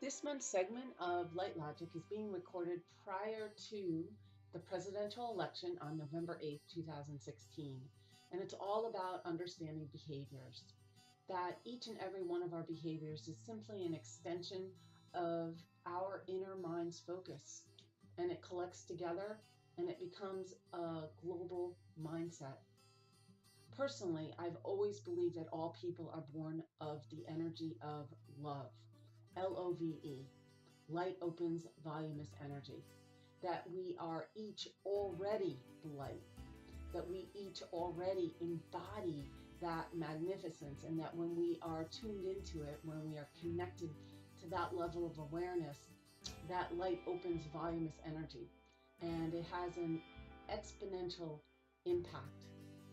This month's segment of Light Logic is being recorded prior to the presidential election on November 8th, 2016. And it's all about understanding behaviors. That each and every one of our behaviors is simply an extension of our inner mind's focus. And it collects together and it becomes a global mindset. Personally, I've always believed that all people are born of the energy of love. LOVE. Light opens voluminous energy. That we are each already light. That we each already embody that magnificence, and that when we are tuned into it, when we are connected to that level of awareness, that light opens voluminous energy. And it has an exponential impact.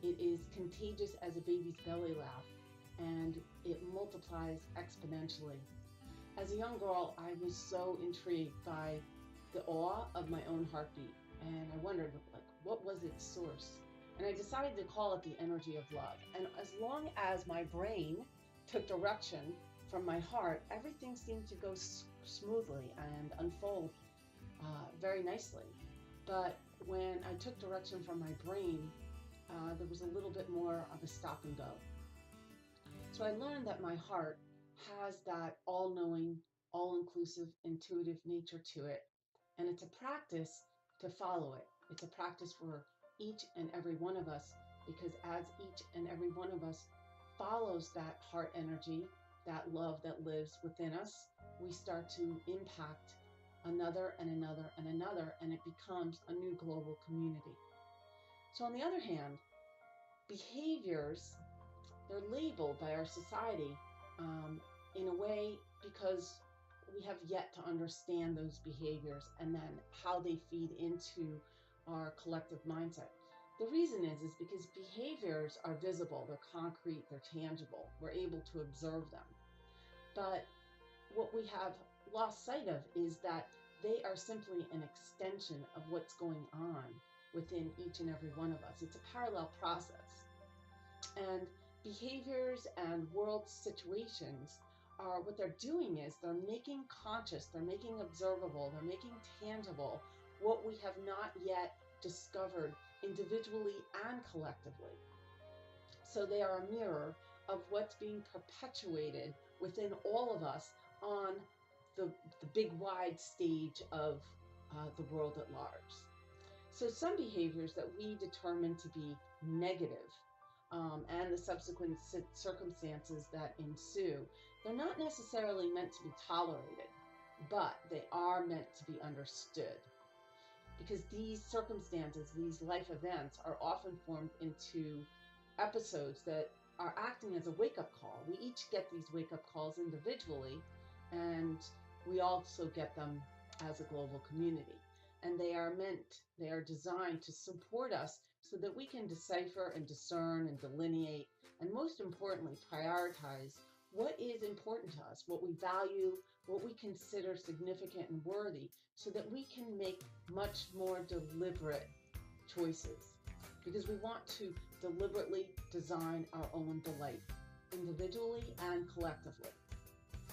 It is contagious as a baby's belly laugh, and it multiplies exponentially. As a young girl, I was so intrigued by the awe of my own heartbeat, and I wondered, what was its source? And I decided to call it the energy of love. And as long as my brain took direction from my heart, everything seemed to go smoothly and unfold very nicely. But when I took direction from my brain, there was a little bit more of a stop and go. So I learned that my heart has that all-knowing, all-inclusive, intuitive nature to it. And it's a practice to follow it. It's a practice for each and every one of us, because as each and every one of us follows that heart energy, that love that lives within us, we start to impact another and another and another, and it becomes a new global community. So on the other hand, behaviors, they're labeled by our society in a way because we have yet to understand those behaviors and then how they feed into our collective mindset. The reason is because behaviors are visible, they're concrete, they're tangible, we're able to observe them. But what we have lost sight of is that they are simply an extension of what's going on within each and every one of us. It's a parallel process. And behaviors and world situations are, what they're doing is they're making conscious, they're making observable, they're making tangible what we have not yet discovered individually and collectively. So they are a mirror of what's being perpetuated within all of us on the big wide stage of the world at large. So some behaviors that we determine to be negative, and the subsequent circumstances that ensue, they're not necessarily meant to be tolerated, but they are meant to be understood. Because these circumstances, these life events, are often formed into episodes that are acting as a wake-up call. We each get these wake-up calls individually, and we also get them as a global community. And they are designed to support us so that we can decipher and discern and delineate, and most importantly, prioritize what is important to us, what we value, what we consider significant and worthy, so that we can make much more deliberate choices. Because we want to deliberately design our own delight, individually and collectively.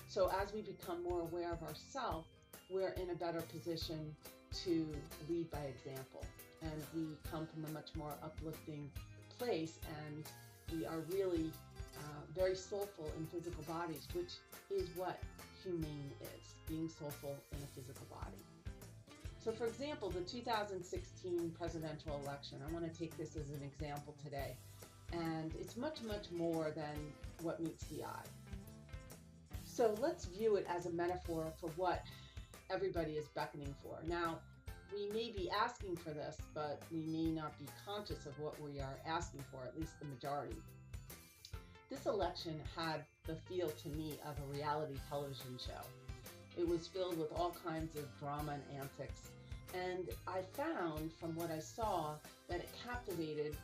So as we become more aware of ourselves, we're in a better position to lead by example. And we come from a much more uplifting place, and we are really very soulful in physical bodies, which is what humane is, being soulful in a physical body. So for example, the 2016 presidential election, I want to take this as an example today. And it's much, much more than what meets the eye. So let's view it as a metaphor for what everybody is beckoning for. Now, we may be asking for this, but we may not be conscious of what we are asking for, at least the majority. This election had the feel to me of a reality television show. It was filled with all kinds of drama and antics. And I found from what I saw that it captivated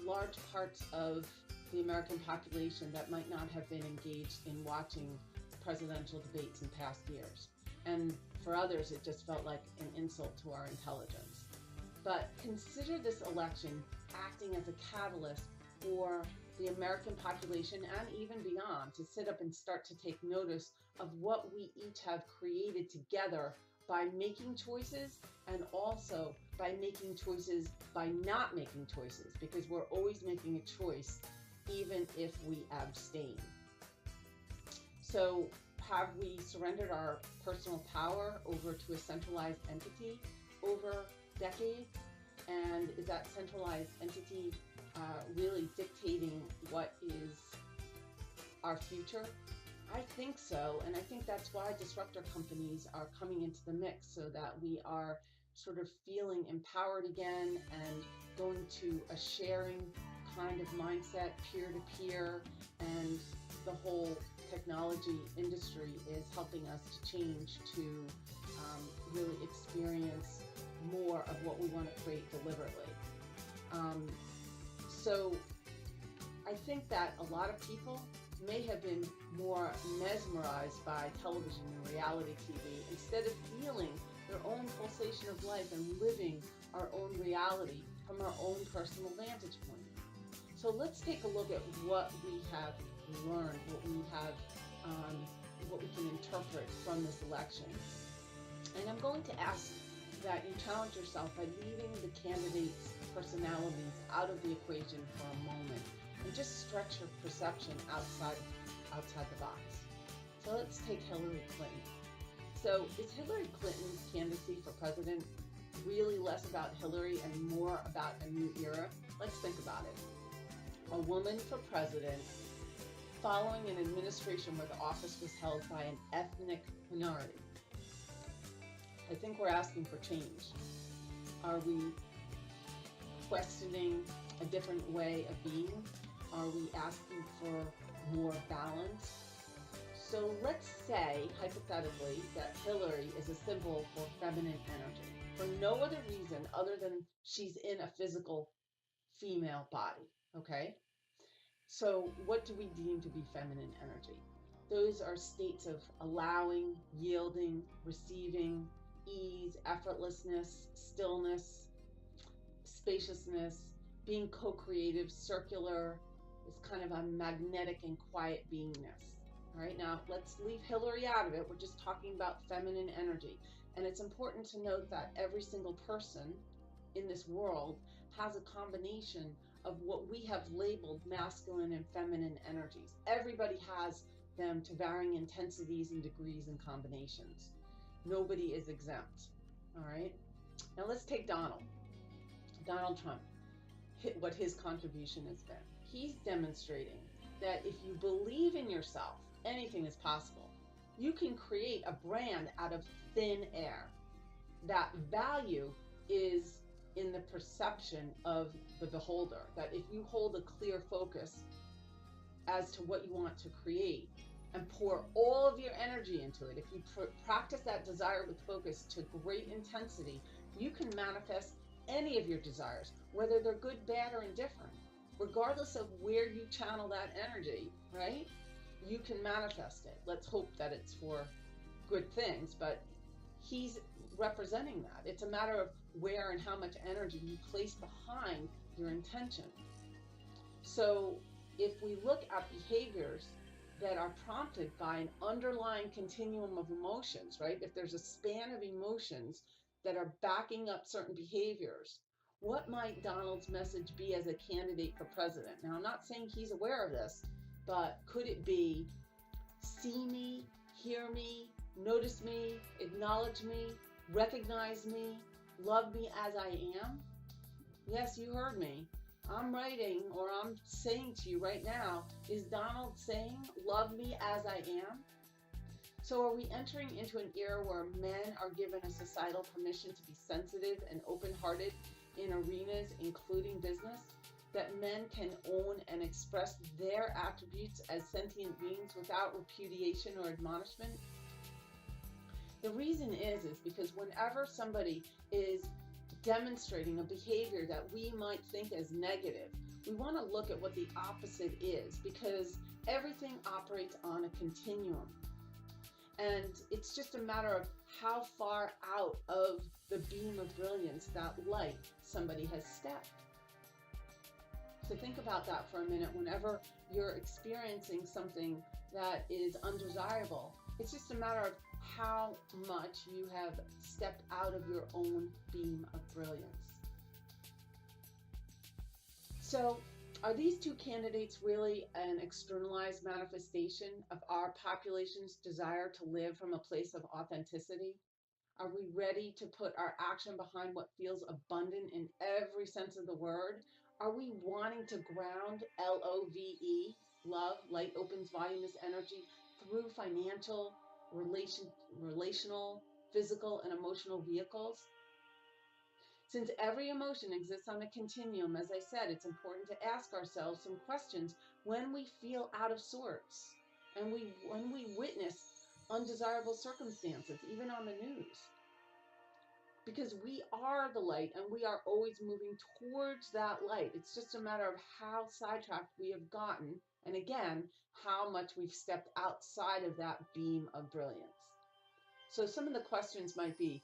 large parts of the American population that might not have been engaged in watching presidential debates in past years. And for others, it just felt like an insult to our intelligence. But consider this election acting as a catalyst for the American population and even beyond to sit up and start to take notice of what we each have created together by making choices, and also by making choices by not making choices, because we're always making a choice even if we abstain. So have we surrendered our personal power over to a centralized entity over decades? And is that centralized entity really dictating what is our future? I think so, and I think that's why disruptor companies are coming into the mix, so that we are sort of feeling empowered again and going to a sharing kind of mindset, peer-to-peer, and the whole technology industry is helping us to change to really experience more of what we want to create deliberately. So I think that a lot of people may have been more mesmerized by television and reality TV instead of feeling their own pulsation of life and living our own reality from our own personal vantage point. So let's take a look at what we have learned, what we can interpret from this election. And I'm going to ask that you challenge yourself by leaving the candidates' personalities out of the equation for a moment and just stretch your perception outside the box. So let's take Hillary Clinton. So is Hillary Clinton's candidacy for president really less about Hillary and more about a new era? Let's think about it. A woman for president following an administration where the office was held by an ethnic minority. I think we're asking for change. Are we questioning a different way of being? Are we asking for more balance? So let's say, hypothetically, that Hillary is a symbol for feminine energy for no other reason other than she's in a physical female body, okay? So what do we deem to be feminine energy? Those are states of allowing, yielding, receiving, ease, effortlessness, stillness, spaciousness, being co-creative, circular. It's kind of a magnetic and quiet beingness. All right, now let's leave Hillary out of it. We're just talking about feminine energy. And it's important to note that every single person in this world has a combination of what we have labeled masculine and feminine energies. Everybody has them to varying intensities and degrees and combinations. Nobody is exempt. All right. Now let's take Donald Trump, what his contribution has been. He's demonstrating that if you believe in yourself, anything is possible. You can create a brand out of thin air. That value is in the perception of the beholder, that if you hold a clear focus as to what you want to create and pour all of your energy into it, if you practice that desire with focus to great intensity, you can manifest any of your desires, whether they're good, bad, or indifferent. Regardless of where you channel that energy, right? You can manifest it. Let's hope that it's for good things, but he's representing that. It's a matter of where and how much energy you place behind your intention. So if we look at behaviors that are prompted by an underlying continuum of emotions, right? If there's a span of emotions that are backing up certain behaviors, what might Donald's message be as a candidate for president? Now, I'm not saying he's aware of this, but could it be see me, hear me, notice me, acknowledge me, recognize me, love me as I am? Yes, you heard me. I'm writing, or I'm saying to you right now, is Donald saying, love me as I am? So are we entering into an era where men are given a societal permission to be sensitive and open-hearted in arenas, including business, that men can own and express their attributes as sentient beings without repudiation or admonishment? The reason is because whenever somebody is demonstrating a behavior that we might think as negative, we want to look at what the opposite is, because everything operates on a continuum. And it's just a matter of how far out of the beam of brilliance, that light, somebody has stepped. So think about that for a minute. Whenever you're experiencing something that is undesirable, it's just a matter of how much you have stepped out of your own beam of brilliance. So, are these two candidates really an externalized manifestation of our population's desire to live from a place of authenticity? Are we ready to put our action behind what feels abundant in every sense of the word? Are we wanting to ground LOVE, love, light opens, volume is energy, through financial, relational, physical, and emotional vehicles? Since every emotion exists on a continuum, as I said, it's important to ask ourselves some questions when we feel out of sorts and when we witness undesirable circumstances, even on the news. Because we are the light and we are always moving towards that light. It's just a matter of how sidetracked we have gotten, and again, how much we've stepped outside of that beam of brilliance. So some of the questions might be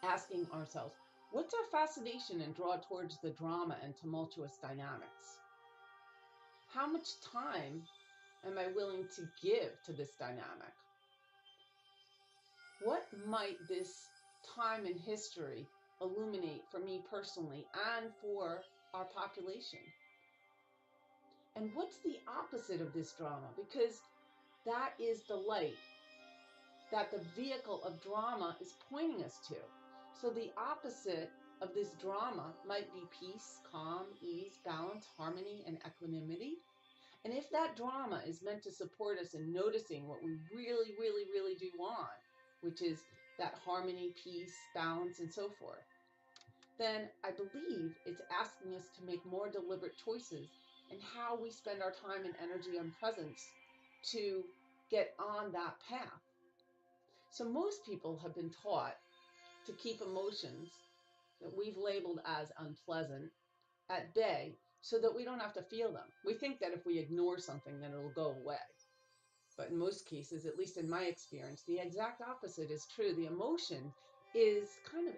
asking ourselves, what's our fascination and draw towards the drama and tumultuous dynamics? How much time am I willing to give to this dynamic? What might this time in history illuminate for me personally and for our population? And what's the opposite of this drama? Because that is the light that the vehicle of drama is pointing us to. So the opposite of this drama might be peace, calm, ease, balance, harmony, and equanimity. And if that drama is meant to support us in noticing what we really, really, really do want, which is that harmony, peace, balance, and so forth, then I believe it's asking us to make more deliberate choices in how we spend our time and energy and presence to get on that path. So most people have been taught to keep emotions that we've labeled as unpleasant at bay so that we don't have to feel them. We think that if we ignore something, then it'll go away. But in most cases, at least in my experience, the exact opposite is true. The emotion is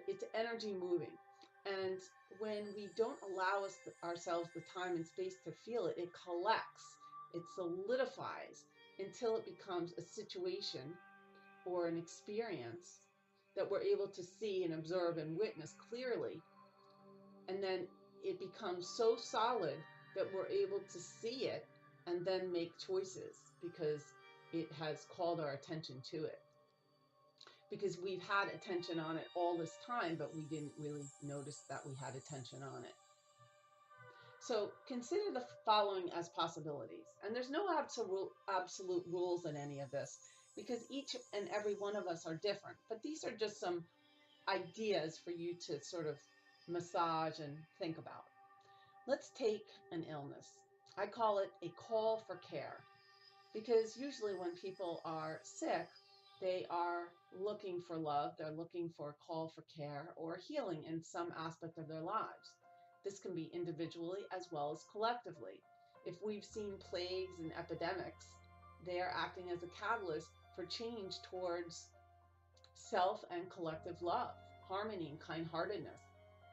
it's energy moving. And when we don't allow ourselves the time and space to feel it, it collects, it solidifies until it becomes a situation or an experience that we're able to see and observe and witness clearly. And then it becomes so solid that we're able to see it and then make choices because it has called our attention to it. Because we've had attention on it all this time, but we didn't really notice that we had attention on it. So consider the following as possibilities. And there's no absolute rules in any of this because each and every one of us are different. But these are just some ideas for you to sort of massage and think about. Let's take an illness. I call it a call for care because usually when people are sick, they are looking for love, they're looking for a call for care or healing in some aspect of their lives. This can be individually as well as collectively. If we've seen plagues and epidemics, they are acting as a catalyst for change towards self and collective love, harmony and kind-heartedness.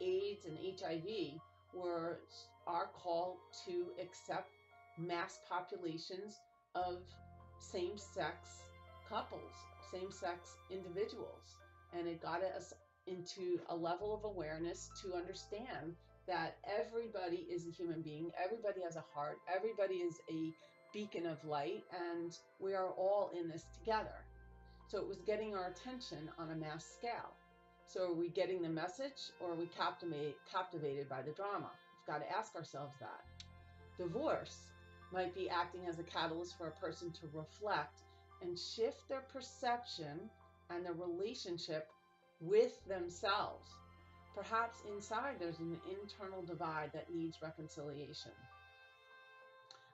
AIDS and HIV were our call to accept mass populations of same-sex couples, same-sex individuals. And it got us into a level of awareness to understand that everybody is a human being, everybody has a heart, everybody is a beacon of light, and we are all in this together. So it was getting our attention on a mass scale. So are we getting the message or are we captivated by the drama? We've got to ask ourselves that. Divorce might be acting as a catalyst for a person to reflect and shift their perception and their relationship with themselves. Perhaps inside there's an internal divide that needs reconciliation.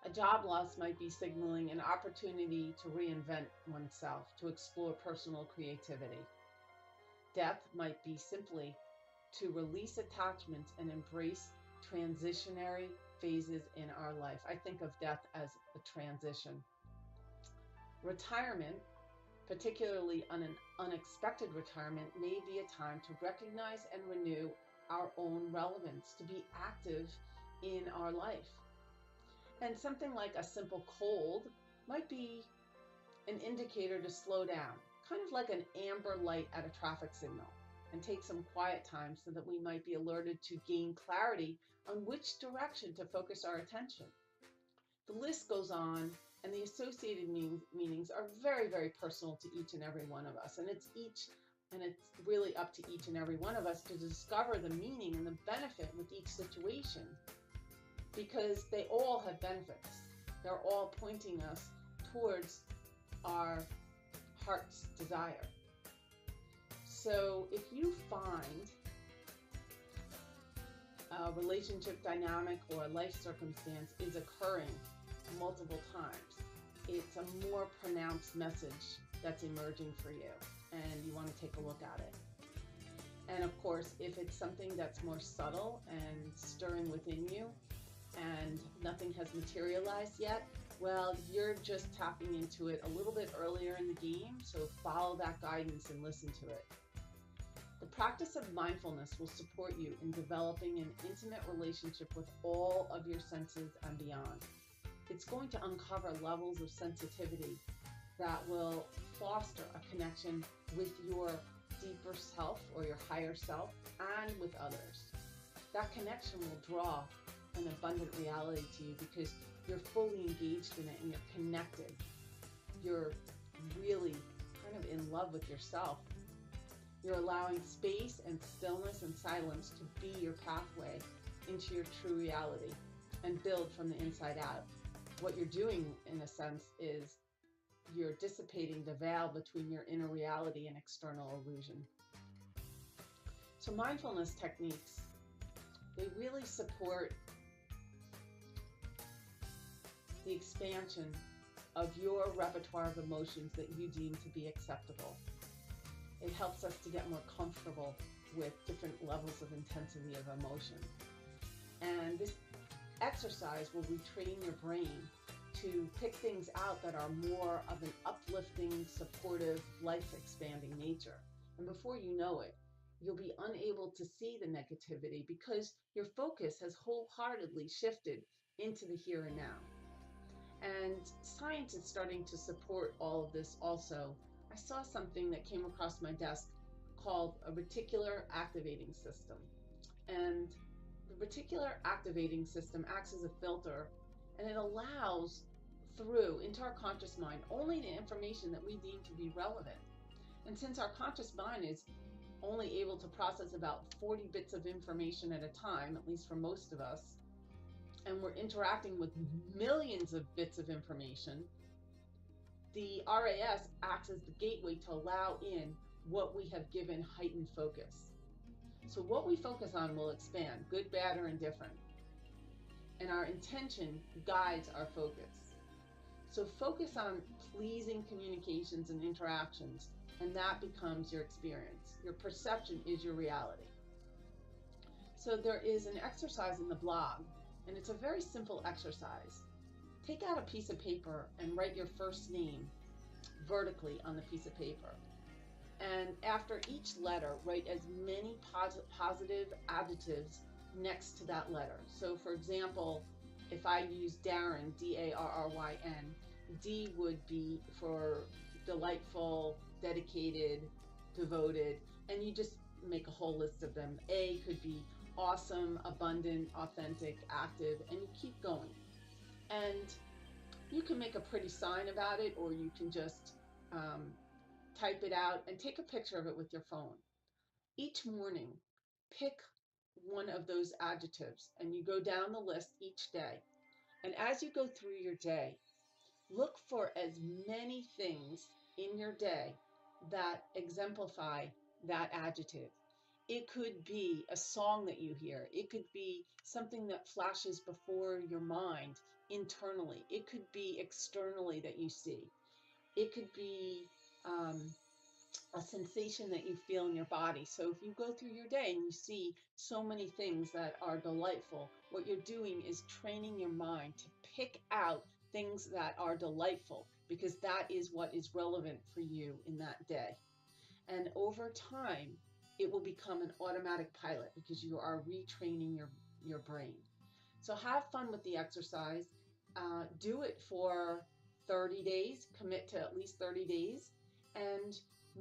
A job loss might be signaling an opportunity to reinvent oneself, to explore personal creativity. Death might be simply to release attachments and embrace transitionary phases in our life. I think of death as a transition. Retirement, particularly an unexpected retirement, may be a time to recognize and renew our own relevance, to be active in our life. And something like a simple cold might be an indicator to slow down, kind of like an amber light at a traffic signal, and take some quiet time so that we might be alerted to gain clarity on which direction to focus our attention. The list goes on, and the associated meanings are very, very personal to each and every one of us. And it's really up to each and every one of us to discover the meaning and the benefit with each situation, because they all have benefits. They're all pointing us towards our heart's desire. So if you find a relationship dynamic or a life circumstance is occurring multiple times, it's a more pronounced message that's emerging for you, and you want to take a look at it. And of course, if it's something that's more subtle and stirring within you and nothing has materialized yet, well, you're just tapping into it a little bit earlier in the game, so follow that guidance and listen to it. The practice of mindfulness will support you in developing an intimate relationship with all of your senses and beyond. It's going to uncover levels of sensitivity that will foster a connection with your deeper self or your higher self and with others. That connection will draw an abundant reality to you because you're fully engaged in it and you're connected. You're really kind of in love with yourself. You're allowing space and stillness and silence to be your pathway into your true reality and build from the inside out. What you're doing, in a sense, is you're dissipating the veil between your inner reality and external illusion. So mindfulness techniques, they really support the expansion of your repertoire of emotions that you deem to be acceptable. It helps us to get more comfortable with different levels of intensity of emotion. And this exercise will retrain your brain to pick things out that are more of an uplifting, supportive, life-expanding nature. And before you know it, you'll be unable to see the negativity because your focus has wholeheartedly shifted into the here and now. And science is starting to support all of this also. I saw something that came across my desk called a reticular activating system. And the reticular activating system acts as a filter, and it allows through into our conscious mind only the information that we deem to be relevant. And since our conscious mind is only able to process about 40 bits of information at a time, at least for most of us, and we're interacting with millions of bits of information, the RAS acts as the gateway to allow in what we have given heightened focus. So what we focus on will expand, good, bad, or indifferent. And our intention guides our focus. So focus on pleasing communications and interactions, and that becomes your experience. Your perception is your reality. So there is an exercise in the blog, and it's a very simple exercise. Take out a piece of paper and write your first name vertically on the piece of paper. And after each letter, write as many positive adjectives next to that letter. So for example, if I use Darryn, D-A-R-R-Y-N, D would be for delightful, dedicated, devoted, and you just make a whole list of them. A could be awesome, abundant, authentic, active, and you keep going. And you can make a pretty sign about it, or you can just type it out and take a picture of it with your phone. Each morning, pick one of those adjectives and you go down the list each day. And as you go through your day, look for as many things in your day that exemplify that adjective. It could be a song that you hear. It could be something that flashes before your mind internally. It could be externally that you see. It could be a sensation that you feel in your body. So if you go through your day and you see so many things that are delightful, what you're doing is training your mind to pick out things that are delightful, because that is what is relevant for you in that day. And over time, it will become an automatic pilot because you are retraining your brain. So have fun with the exercise. Do it for 30 days, commit to at least 30 days, and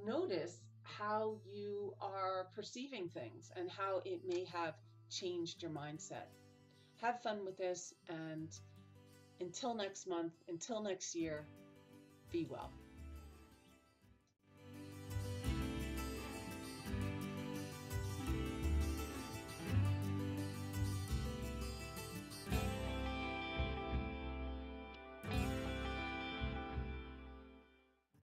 notice how you are perceiving things and how it may have changed your mindset. Have fun with this, and until next month, until next year, be well.